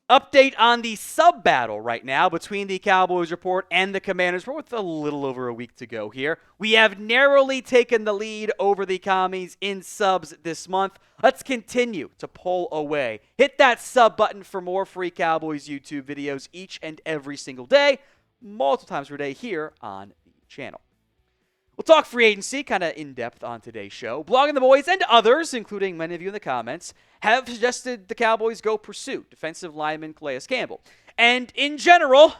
Update on the sub-battle right now between the Cowboys Report and the Commanders Report with a little over a week to go here. We have narrowly taken the lead over the Commies in subs this month. Let's continue to pull away. Hit that sub button for more free Cowboys YouTube videos each and every single day, multiple times per day here on the channel. We'll talk free agency kind of in depth on today's show. Blogging the Boys and others, including many of you in the comments, have suggested the Cowboys go pursue defensive lineman Calais Campbell. And in general,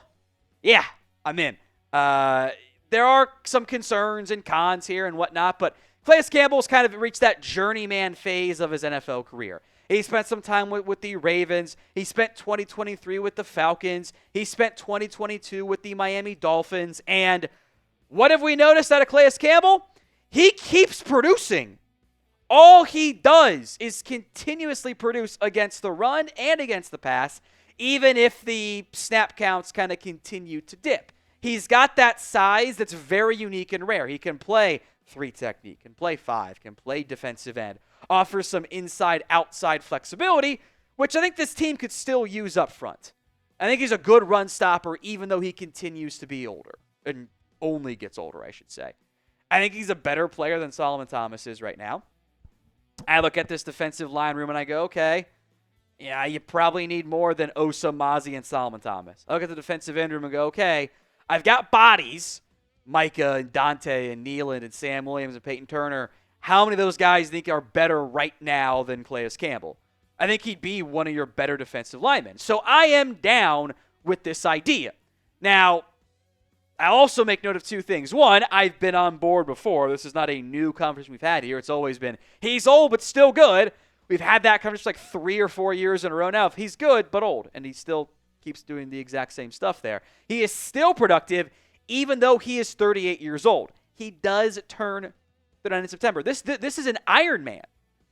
yeah, I'm in. There are some concerns and cons here and whatnot, but Calais Campbell's kind of reached that journeyman phase of his NFL career. He spent some time with the Ravens. He spent 2023 with the Falcons. He spent 2022 with the Miami Dolphins. And what have we noticed out of Calais Campbell? He keeps producing. All he does is continuously produce against the run and against the pass, even if the snap counts kind of continue to dip. He's got that size that's very unique and rare. He can play 3 technique, can play 5, can play defensive end, offers some inside-outside flexibility, which I think this team could still use up front. I think he's a good run stopper, even though he continues to be older, and only gets older, I should say. I think he's a better player than Solomon Thomas is right now. I look at this defensive line room and I go, okay, yeah, you probably need more than Osa, Mozzie, and Solomon Thomas. I look at the defensive end room and go, okay, I've got bodies, Micah and Dante and Nealand and Sam Williams and Peyton Turner. How many of those guys think are better right now than Calais Campbell? I think he'd be one of your better defensive linemen. So I am down with this idea. Now, I also make note of 2 things. One, I've been on board before. This is not a new conversation we've had here. It's always been, he's old but still good. We've had that conversation like 3 or 4 years in a row now. He's good but old, and he still keeps doing the exact same stuff there. He is still productive even though he is 38 years old. He does turn 39 in September. This is an Iron Man.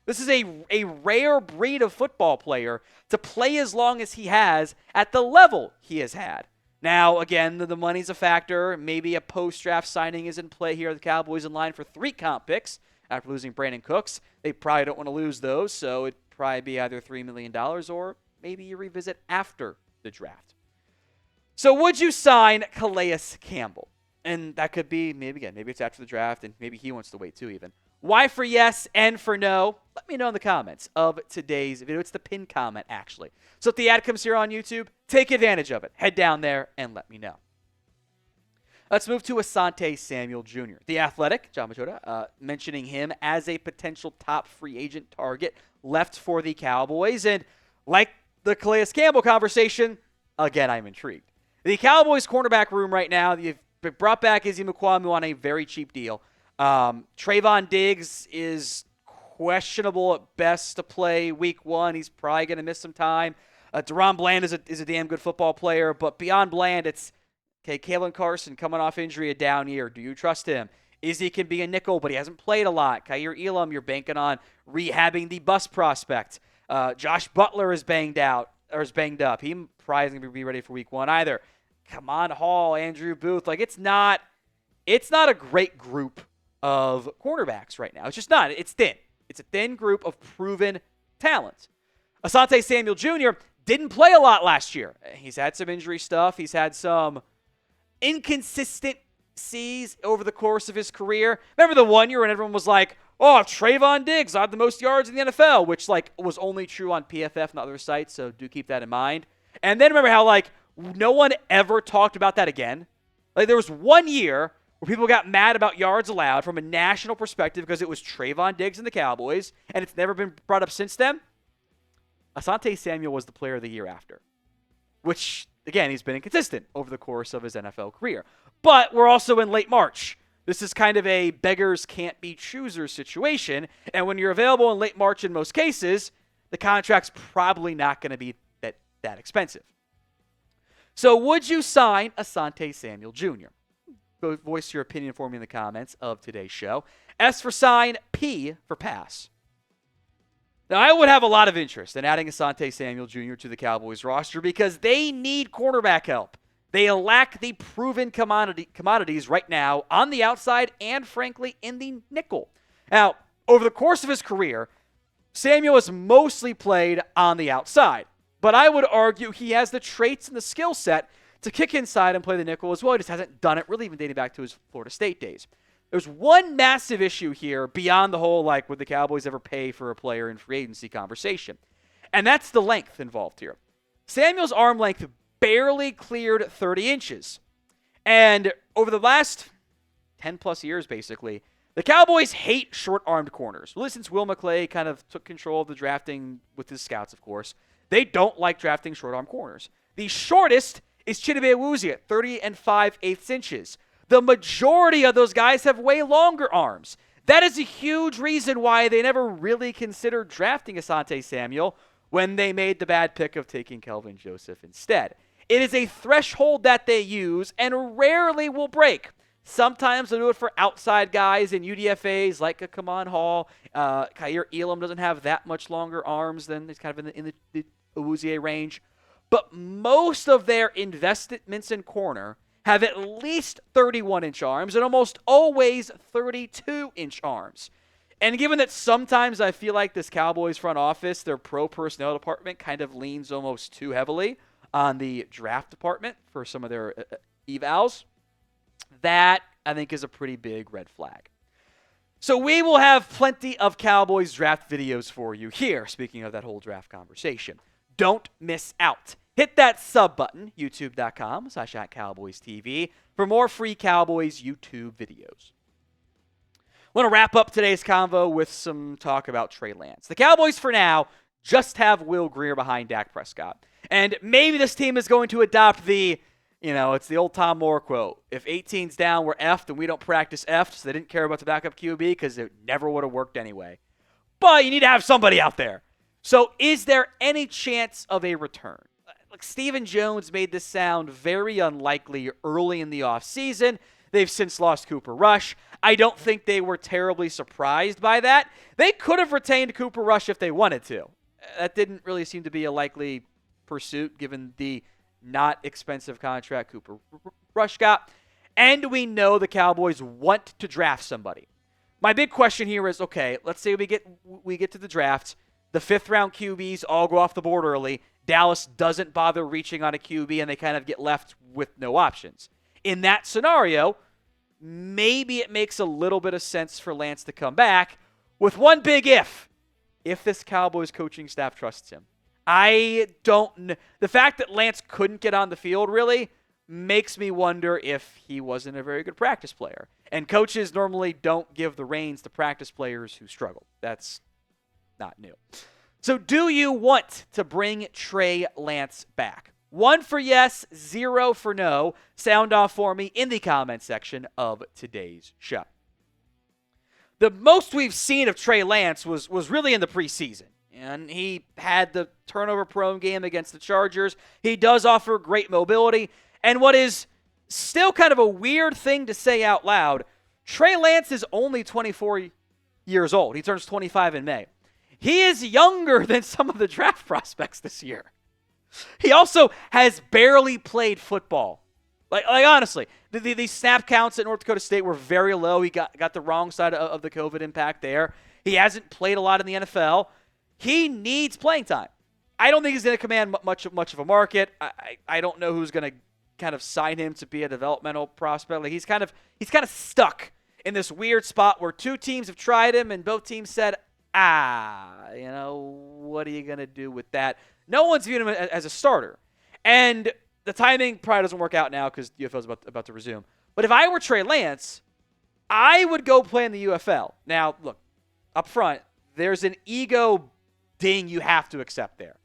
This is a rare breed of football player to play as long as he has at the level he has had. Now, again, the money's a factor. Maybe a post-draft signing is in play here. The Cowboys in line for 3 comp picks after losing Brandon Cooks. They probably don't want to lose those, so it'd probably be either $3 million or maybe you revisit after the draft. So would you sign Calais Campbell? And that could be, maybe it's after the draft, and maybe he wants to wait too even. Why for yes and for no? Let me know in the comments of today's video. It's the pinned comment, actually. So if the ad comes here on YouTube, take advantage of it. Head down there and let me know. Let's move to Asante Samuel Jr. The Athletic, John Machota, mentioning him as a potential top free agent target left for the Cowboys. And like the Calais Campbell conversation, again, I'm intrigued. The Cowboys cornerback room right now, you've brought back Izzy Mukuamu on a very cheap deal. Trayvon Diggs is questionable at best to play week 1. He's probably going to miss some time. Deron Bland is a damn good football player, but beyond Bland, it's, okay, Kalen Carson coming off injury, a down year. Do you trust him? Izzy can be a nickel, but he hasn't played a lot. Kaiir Elam, you're banking on rehabbing the bust prospect. Josh Butler is banged up. He probably isn't going to be ready for week 1 either. Kamon Hall, Andrew Booth. Like, it's not a great group of cornerbacks right now. It's just not. It's thin. It's a thin group of proven talent. Asante Samuel Jr. didn't play a lot last year. He's had some injury stuff. He's had some inconsistencies over the course of his career. Remember the one year when everyone was like, oh, Trayvon Diggs had the most yards in the NFL, which like was only true on PFF and other sites, so do keep that in mind. And then remember how like no one ever talked about that again. Like there was 1 year where people got mad about yards allowed from a national perspective because it was Trayvon Diggs and the Cowboys, and it's never been brought up since then. Asante Samuel was the player of the year after, which, again, he's been inconsistent over the course of his NFL career. But we're also in late March. This is kind of a beggars can't be choosers situation, and when you're available in late March in most cases, the contract's probably not going to be that expensive. So would you sign Asante Samuel Jr.? Go voice your opinion for me in the comments of today's show. S for sign, P for pass. Now, I would have a lot of interest in adding Asante Samuel Jr. to the Cowboys roster because they need cornerback help. They lack the proven commodities right now on the outside and, frankly, in the nickel. Now, over the course of his career, Samuel has mostly played on the outside. but I would argue he has the traits and the skill set to kick inside and play the nickel as well. He just hasn't done it really even dating back to his Florida State days. There's one massive issue here beyond the whole, like, would the Cowboys ever pay for a player in free agency conversation? And that's the length involved here. Samuel's arm length barely cleared 30 inches. And over the last 10-plus years, basically, the Cowboys hate short-armed corners. Really, since Will McClay kind of took control of the drafting with his scouts, of course, they don't like drafting short-armed corners. The shortest is Chidobe Awuzie at 30 5/8 inches. The majority of those guys have way longer arms. That is a huge reason why they never really considered drafting Asante Samuel when they made the bad pick of taking Kelvin Joseph instead. It is a threshold that they use and rarely will break. Sometimes they'll do it for outside guys in UDFAs like a Kaman Hall. Kaiir Elam doesn't have that much longer arms than he's kind of in the Awuzie range. But most of their investments in corner have at least 31-inch arms and almost always 32-inch arms. And given that sometimes I feel like this Cowboys front office, their pro personnel department kind of leans almost too heavily on the draft department for some of their evals, that I think is a pretty big red flag. So we will have plenty of Cowboys draft videos for you here, speaking of that whole draft conversation. Don't miss out. Hit that sub button, youtube.com/@CowboysTV, for more free Cowboys YouTube videos. I want to wrap up today's convo with some talk about Trey Lance. The Cowboys, for now, just have Will Grier behind Dak Prescott. And maybe this team is going to adopt the, it's the old Tom Moore quote. If 18's down, we're effed, and we don't practice effed, so they didn't care about the backup QB because it never would have worked anyway. But you need to have somebody out there. So is there any chance of a return? Like, Stephen Jones made this sound very unlikely early in the offseason. They've since lost Cooper Rush. I don't think they were terribly surprised by that. They could have retained Cooper Rush if they wanted to. That didn't really seem to be a likely pursuit given the not expensive contract Cooper Rush got. And we know the Cowboys want to draft somebody. My big question here is, okay, let's say we get to the draft. The fifth-round QBs all go off the board early. Dallas doesn't bother reaching on a QB, and they kind of get left with no options. In that scenario, maybe it makes a little bit of sense for Lance to come back with one big if this Cowboys coaching staff trusts him. I don't. The fact that Lance couldn't get on the field really makes me wonder if he wasn't a very good practice player. And coaches normally don't give the reins to practice players who struggle. That's not new. So do you want to bring Trey Lance back? 1 for yes, 0 for no. Sound off for me in the comment section of today's show. The most we've seen of Trey Lance was really in the preseason. And he had the turnover-prone game against the Chargers. He does offer great mobility. And what is still kind of a weird thing to say out loud, Trey Lance is only 24 years old. He turns 25 in May. He is younger than some of the draft prospects this year. He also has barely played football. Like honestly, the snap counts at North Dakota State were very low. He got the wrong side of the COVID impact there. He hasn't played a lot in the NFL. He needs playing time. I don't think he's going to command much of a market. I don't know who's going to kind of sign him to be a developmental prospect. Like he's kind of stuck in this weird spot where two teams have tried him and both teams said, what are you going to do with that? No one's viewed him as a starter. And the timing probably doesn't work out now because the UFL is about to resume. But if I were Trey Lance, I would go play in the UFL. Now, look, up front, there's an ego ding you have to accept there.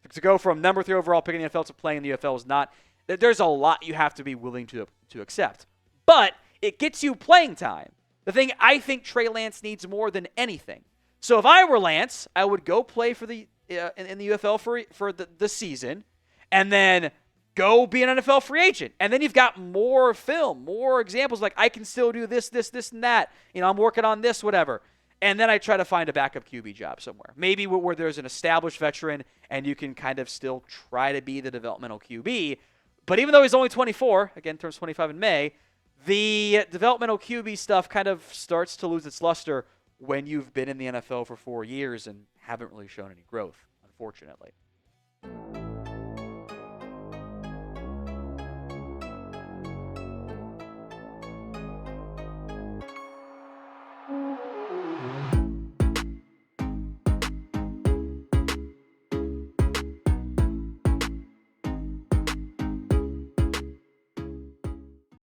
To go from number 3 overall pick in the NFL to playing in the UFL is not – there's a lot you have to be willing to accept. But it gets you playing time. The thing I think Trey Lance needs more than anything. So if I were Lance, I would go play for the in the UFL for the season, and then go be an NFL free agent. And then you've got more film, more examples like I can still do this, and that. I'm working on this, whatever. And then I try to find a backup QB job somewhere. Maybe where there's an established veteran and you can kind of still try to be the developmental QB. But even though he's only 24, again, turns 25 in May, the developmental QB stuff kind of starts to lose its luster when you've been in the NFL for 4 years and haven't really shown any growth, unfortunately.